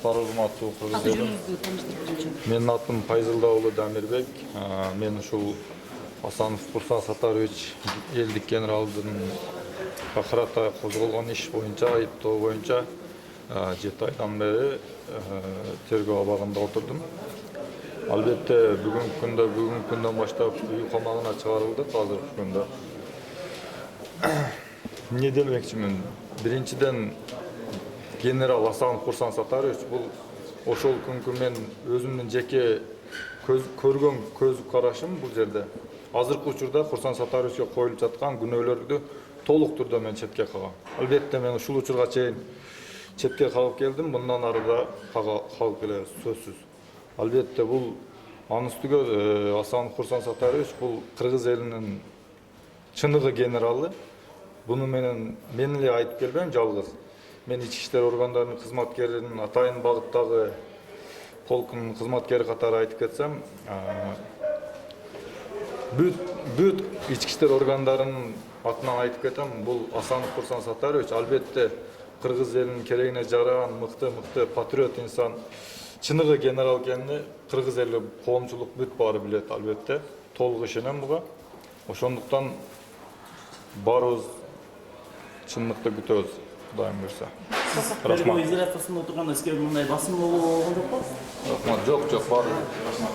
урматтуу кыргыз Аты элим. жөнүңүздү тааныштырып берчи. Менин атым Пайзылда уулу Дамирбек. Мен ушул Асанов Курсан Сатарович элдик генералдын карата козголгон иш боюнча, айыптоо боюнча 7 айдан бери тергөө абагында отурдум. Албетте бүгүнкү күндөн баштап үй камагына чыгарылдык азыркы күндө. Эмне демекчимин? Биринчиден генерал Асанов Курсан Сатарович бул ошол күnkү мен өзүмдүн жеке көргөн көз карашым бул жерде. Азыркы учурда Курсан Сатаровичке коюлуп жаткан күнөөлөрдү толук түрдө мен четке кагам. Албетте мен ушул учурга чейин четке кагып келдим, мындан ары да кагып келебиз, сөзсүз. Албетте бул анын үстүгө Асанов Курсан Сатарович бул кыргыз элинин чыныгы генералы. Буну мен эле айтып келбейм жалгыз. Мен ички иштер органдарынын кызматкеринин атайын багыттагы полкунун кызматкери катары айтып кетсем, бүт ички иштер органдарынын атынан айтып кетем, бул Асанов Курсан Сатарович албетте кыргыз элинин керегине жараган мыкты патриот инсан, чыныгы генерал экенин кыргыз эли, коомчулук бүт баары билет албетте. Толук ишенем буга. Ошондуктан баарыбыз чындыкты күтөбүз, Кудайым буйрса. Тергөө изоляциясында отурганда сизге мындай басым болгон жокпу? Рахмат, жок, баары. Рахмат.